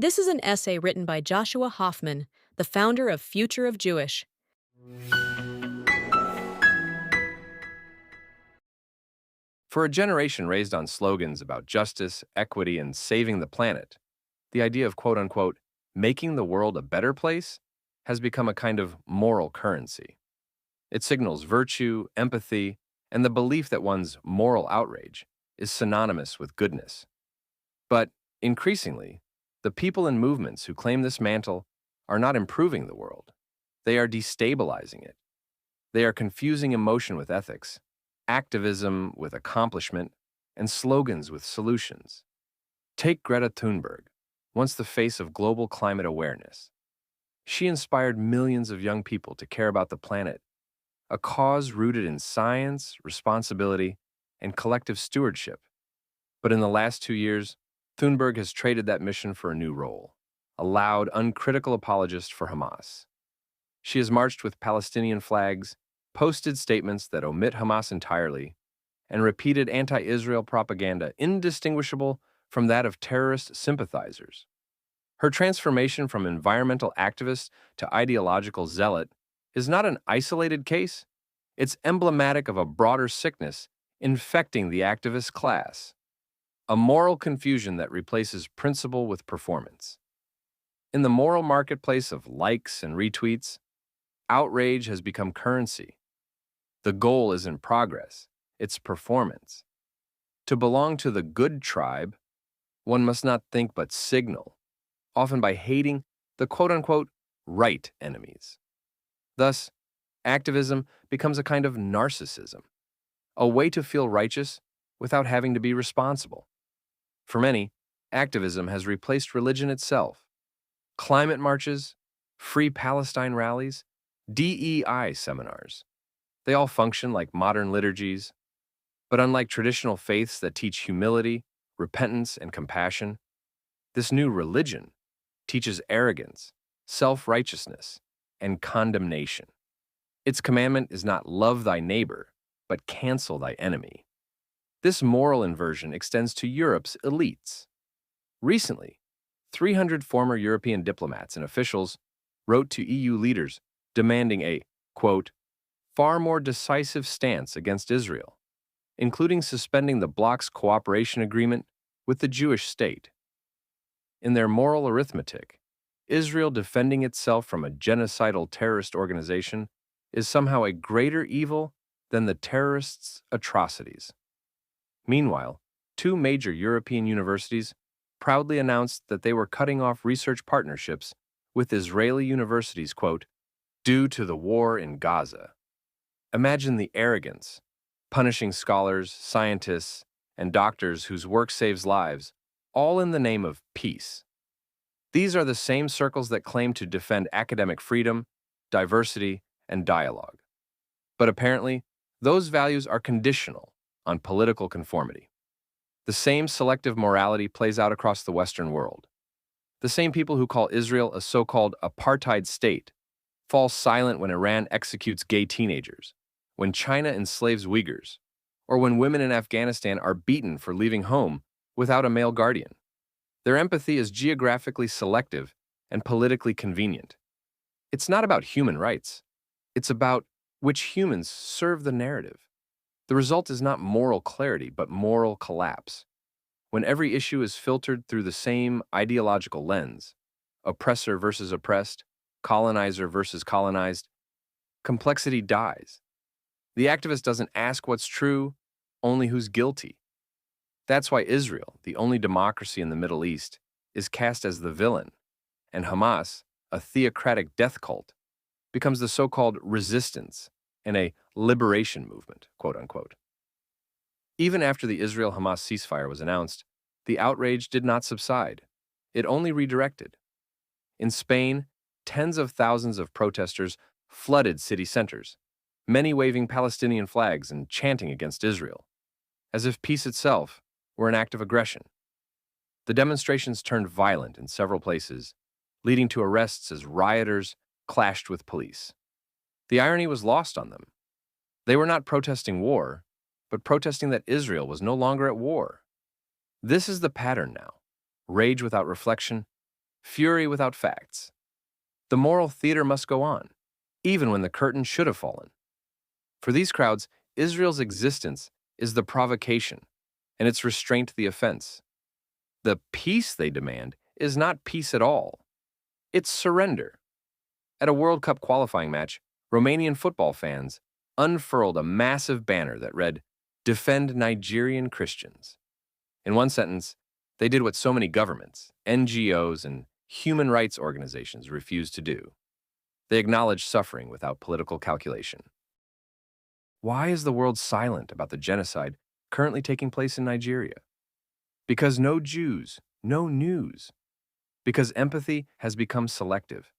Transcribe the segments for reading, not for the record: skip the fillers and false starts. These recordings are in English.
This is an essay written by Joshua Hoffman, the founder of Future of Jewish. For a generation raised on slogans about justice, equity, and saving the planet, the idea of quote unquote making the world a better place has become a kind of moral currency. It signals virtue, empathy, and the belief that one's moral outrage is synonymous with goodness. But increasingly, the people and movements who claim this mantle are not improving the world. They are destabilizing it. They are confusing emotion with ethics, activism with accomplishment, and slogans with solutions. Take Greta Thunberg, once the face of global climate awareness. She inspired millions of young people to care about the planet, a cause rooted in science, responsibility, and collective stewardship. But in the last 2 years, Thunberg has traded that mission for a new role, a loud, uncritical apologist for Hamas. She has marched with Palestinian flags, posted statements that omit Hamas entirely, and repeated anti-Israel propaganda indistinguishable from that of terrorist sympathizers. Her transformation from environmental activist to ideological zealot is not an isolated case. It's emblematic of a broader sickness infecting the activist class, a moral confusion that replaces principle with performance. In the moral marketplace of likes and retweets, outrage has become currency. The goal isn't progress, it's performance. To belong to the good tribe, one must not think but signal, often by hating the quote-unquote right enemies. Thus, activism becomes a kind of narcissism, a way to feel righteous without having to be responsible. For many, activism has replaced religion itself. Climate marches, free Palestine rallies, DEI seminars. They all function like modern liturgies, but unlike traditional faiths that teach humility, repentance, and compassion, this new religion teaches arrogance, self-righteousness, and condemnation. Its commandment is not love thy neighbor, but cancel thy enemy. This moral inversion extends to Europe's elites. Recently, 300 former European diplomats and officials wrote to EU leaders demanding a, quote, far more decisive stance against Israel, including suspending the bloc's cooperation agreement with the Jewish state. In their moral arithmetic, Israel defending itself from a genocidal terrorist organization is somehow a greater evil than the terrorists' atrocities. Meanwhile, 2 major European universities proudly announced that they were cutting off research partnerships with Israeli universities, quote, due to the war in Gaza. Imagine the arrogance, punishing scholars, scientists, and doctors whose work saves lives, all in the name of peace. These are the same circles that claim to defend academic freedom, diversity, and dialogue. But apparently, those values are conditional on political conformity. The same selective morality plays out across the Western world. The same people who call Israel a so-called apartheid state fall silent when Iran executes gay teenagers, when China enslaves Uyghurs, or when women in Afghanistan are beaten for leaving home without a male guardian. Their empathy is geographically selective and politically convenient. It's not about human rights. It's about which humans serve the narrative. The result is not moral clarity, but moral collapse. When every issue is filtered through the same ideological lens, oppressor versus oppressed, colonizer versus colonized, complexity dies. The activist doesn't ask what's true, only who's guilty. That's why Israel, the only democracy in the Middle East, is cast as the villain, and Hamas, a theocratic death cult, becomes the so-called resistance and a liberation movement, quote unquote. Even after the Israel-Hamas ceasefire was announced, the outrage did not subside. It only redirected. In Spain, tens of thousands of protesters flooded city centers, many waving Palestinian flags and chanting against Israel, as if peace itself were an act of aggression. The demonstrations turned violent in several places, leading to arrests as rioters clashed with police. The irony was lost on them. They were not protesting war, but protesting that Israel was no longer at war. This is the pattern now: rage without reflection, fury without facts. The moral theater must go on, even when the curtain should have fallen. For these crowds, Israel's existence is the provocation, and its restraint the offense. The peace they demand is not peace at all. It's surrender. At a World Cup qualifying match, Romanian football fans unfurled a massive banner that read, "Defend Nigerian Christians." In one sentence, they did what so many governments, NGOs, and human rights organizations refuse to do. They acknowledge suffering without political calculation. Why is the world silent about the genocide currently taking place in Nigeria? Because no Jews, no news. Because empathy has become selective.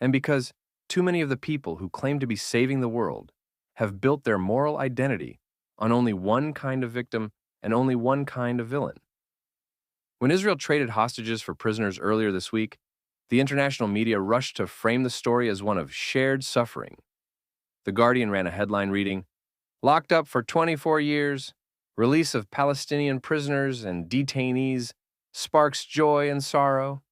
And because too many of the people who claim to be saving the world have built their moral identity on only one kind of victim and only one kind of villain. When Israel traded hostages for prisoners earlier this week, the international media rushed to frame the story as one of shared suffering. The Guardian ran a headline reading, "Locked up for 24 years, release of Palestinian prisoners and detainees sparks joy and sorrow."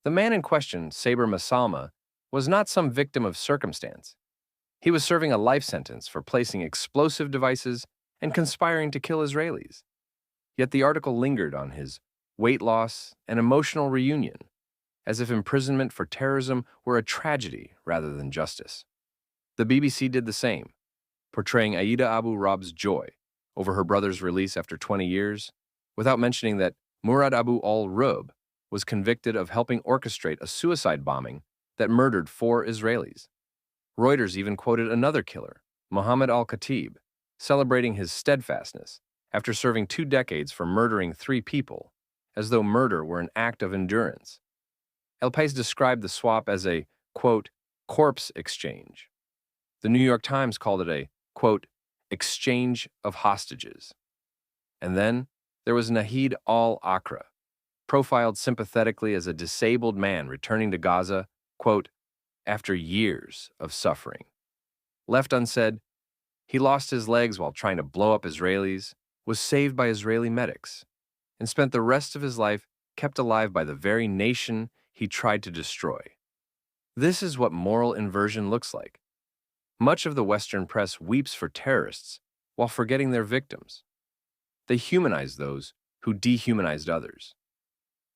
The man in question, Saber Masalma, was not some victim of circumstance. He was serving a life sentence for placing explosive devices and conspiring to kill Israelis. Yet the article lingered on his weight loss and emotional reunion, as if imprisonment for terrorism were a tragedy rather than justice. The BBC did the same, portraying Aida Abu Rab's joy over her brother's release after 20 years, without mentioning that Murad Abu al-Rub was convicted of helping orchestrate a suicide bombing that murdered 4 Israelis. Reuters even quoted another killer, Mohammed al-Khatib, celebrating his steadfastness after serving 2 decades for murdering 3 people, as though murder were an act of endurance. El País described the swap as a, quote, corpse exchange. The New York Times called it a, quote, exchange of hostages. And then there was Nahid al-Akra, profiled sympathetically as a disabled man returning to Gaza, quote, after years of suffering. Left unsaid, he lost his legs while trying to blow up Israelis, was saved by Israeli medics, and spent the rest of his life kept alive by the very nation he tried to destroy. This is what moral inversion looks like. Much of the Western press weeps for terrorists while forgetting their victims. They humanize those who dehumanized others.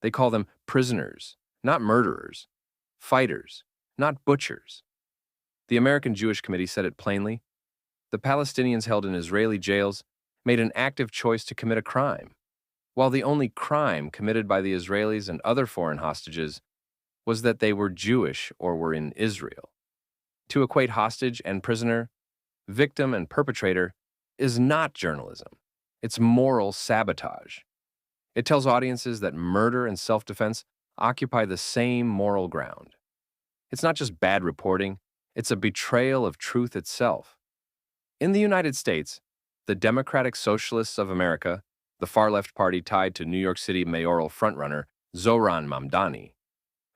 They call them prisoners, not murderers, fighters, not butchers. The American Jewish Committee said it plainly. The Palestinians held in Israeli jails made an active choice to commit a crime, while the only crime committed by the Israelis and other foreign hostages was that they were Jewish or were in Israel. To equate hostage and prisoner, victim and perpetrator is not journalism. It's moral sabotage. It tells audiences that murder and self-defense occupy the same moral ground. It's not just bad reporting, it's a betrayal of truth itself. In the United States, the Democratic Socialists of America, the far-left party tied to New York City mayoral frontrunner Zohran Mamdani,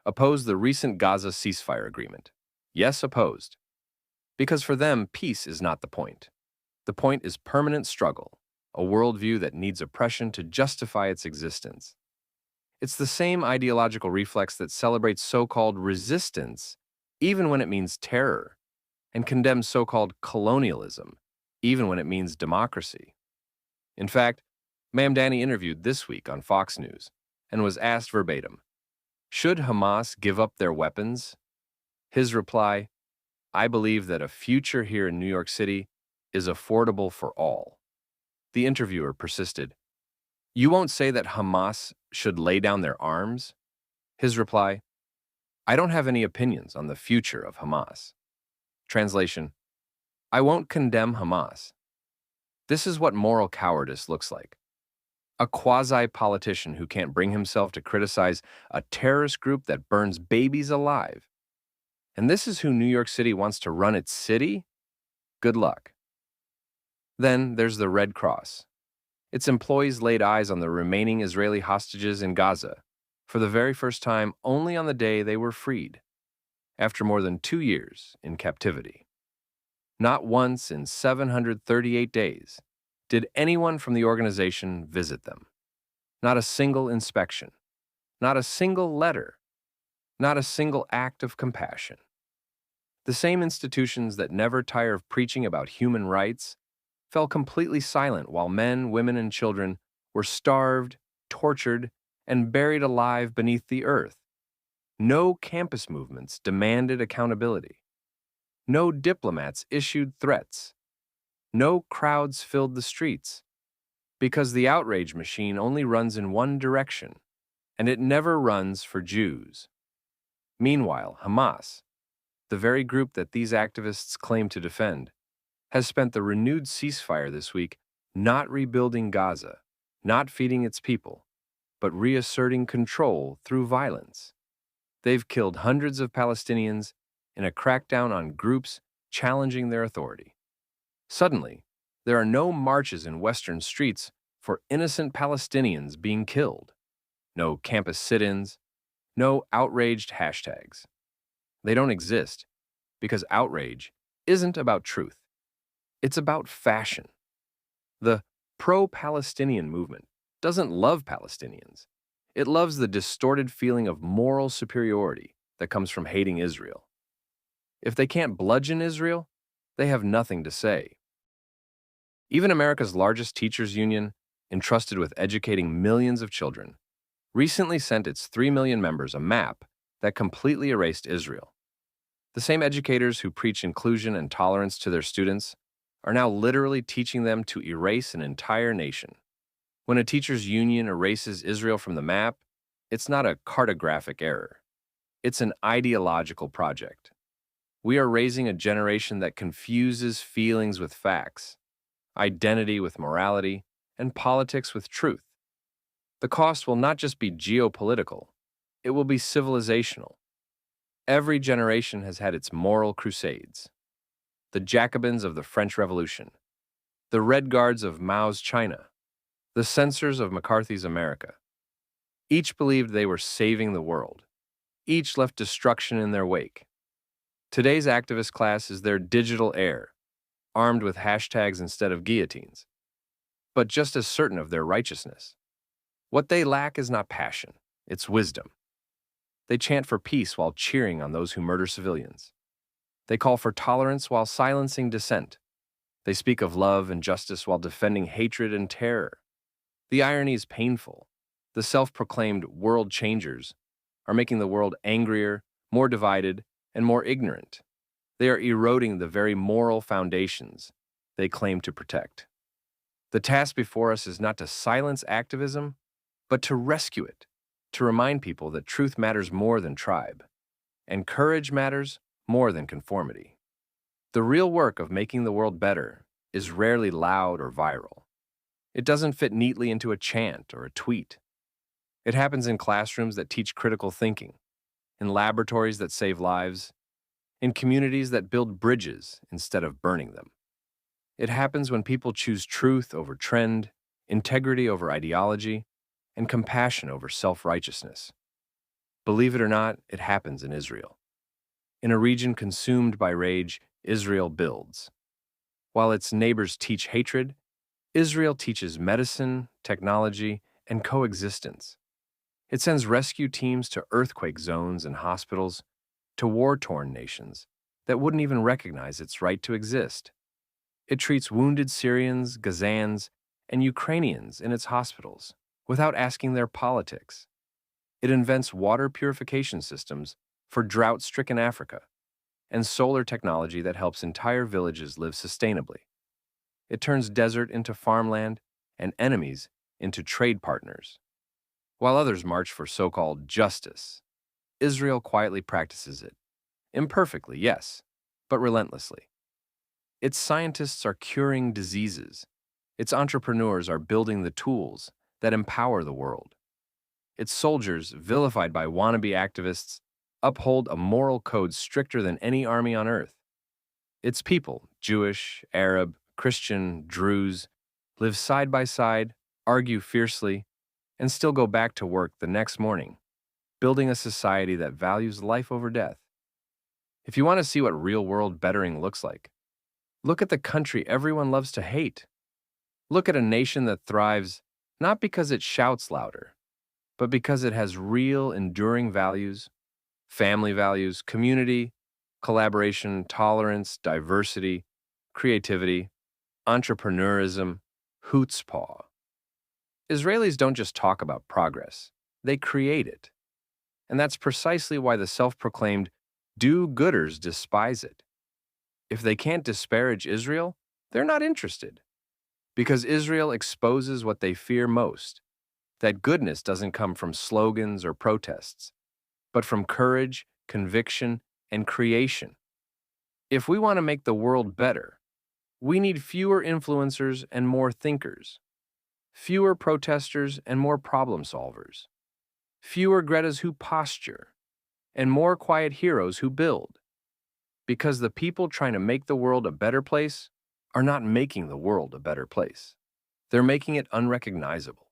opposed the recent Gaza ceasefire agreement. Yes, opposed. Because for them, peace is not the point. The point is permanent struggle, a worldview that needs oppression to justify its existence. It's the same ideological reflex that celebrates so-called resistance, even when it means terror, and condemns so-called colonialism, even when it means democracy. In fact, Mamdani interviewed this week on Fox News and was asked verbatim, "Should Hamas give up their weapons?" His reply, "I believe that a future here in New York City is affordable for all." The interviewer persisted, "You won't say that Hamas should lay down their arms?" His reply, "I don't have any opinions on the future of Hamas." Translation, I won't condemn Hamas. This is what moral cowardice looks like. A quasi-politician who can't bring himself to criticize a terrorist group that burns babies alive. And this is who New York City wants to run its city? Good luck. Then there's the Red Cross. Its employees laid eyes on the remaining Israeli hostages in Gaza for the very first time only on the day they were freed, after more than 2 years in captivity. Not once in 738 days did anyone from the organization visit them. Not a single inspection. not a single letter, not a single act of compassion. The same institutions that never tire of preaching about human rights fell completely silent while men, women, and children were starved, tortured, and buried alive beneath the earth. No campus movements demanded accountability. No diplomats issued threats. No crowds filled the streets. Because the outrage machine only runs in one direction, and it never runs for Jews. Meanwhile, Hamas, the very group that these activists claim to defend, has spent the renewed ceasefire this week not rebuilding Gaza, not feeding its people, but reasserting control through violence. They've killed hundreds of Palestinians in a crackdown on groups challenging their authority. Suddenly, there are no marches in Western streets for innocent Palestinians being killed, no campus sit-ins, no outraged hashtags. They don't exist because outrage isn't about truth. It's about fashion. The pro-Palestinian movement doesn't love Palestinians. It loves the distorted feeling of moral superiority that comes from hating Israel. If they can't bludgeon Israel, they have nothing to say. Even America's largest teachers' union, entrusted with educating millions of children, recently sent its 3 million members a map that completely erased Israel. The same educators who preach inclusion and tolerance to their students are now literally teaching them to erase an entire nation. When a teachers' union erases Israel from the map, it's not a cartographic error. It's an ideological project. We are raising a generation that confuses feelings with facts, identity with morality, and politics with truth. The cost will not just be geopolitical, it will be civilizational. Every generation has had its moral crusades. The Jacobins of the French Revolution, the Red Guards of Mao's China, the censors of McCarthy's America. Each believed they were saving the world. Each left destruction in their wake. Today's activist class is their digital heir, armed with hashtags instead of guillotines, but just as certain of their righteousness. What they lack is not passion, it's wisdom. They chant for peace while cheering on those who murder civilians. They call for tolerance while silencing dissent. They speak of love and justice while defending hatred and terror. The irony is painful. The self-proclaimed world changers are making the world angrier, more divided, and more ignorant. They are eroding the very moral foundations they claim to protect. The task before us is not to silence activism, but to rescue it, to remind people that truth matters more than tribe, and courage matters more than conformity. The real work of making the world better is rarely loud or viral. It doesn't fit neatly into a chant or a tweet. It happens in classrooms that teach critical thinking, in laboratories that save lives, in communities that build bridges instead of burning them. It happens when people choose truth over trend, integrity over ideology, and compassion over self-righteousness. Believe it or not, it happens in Israel. In a region consumed by rage, Israel builds. While its neighbors teach hatred, Israel teaches medicine, technology, and coexistence. It sends rescue teams to earthquake zones and hospitals, to war-torn nations that wouldn't even recognize its right to exist. It treats wounded Syrians, Gazans, and Ukrainians in its hospitals without asking their politics. It invents water purification systems for drought-stricken Africa and solar technology that helps entire villages live sustainably. It turns desert into farmland and enemies into trade partners. While others march for so-called justice, Israel quietly practices it. Imperfectly, yes, but relentlessly. Its scientists are curing diseases. Its entrepreneurs are building the tools that empower the world. Its soldiers, vilified by wannabe activists, uphold a moral code stricter than any army on earth. Its people, Jewish, Arab, Christian, Druze, live side by side, argue fiercely, and still go back to work the next morning, building a society that values life over death. If you want to see what real-world bettering looks like, look at the country everyone loves to hate. Look at a nation that thrives not because it shouts louder, but because it has real, enduring values, family values, community, collaboration, tolerance, diversity, creativity, entrepreneurism, chutzpah. Israelis don't just talk about progress, they create it. And that's precisely why the self-proclaimed do-gooders despise it. If they can't disparage Israel, they're not interested. Because Israel exposes what they fear most, that goodness doesn't come from slogans or protests, but from courage, conviction, and creation. If we want to make the world better, we need fewer influencers and more thinkers, fewer protesters and more problem solvers, fewer Gretas who posture, and more quiet heroes who build. Because the people trying to make the world a better place are not making the world a better place. They're making it unrecognizable.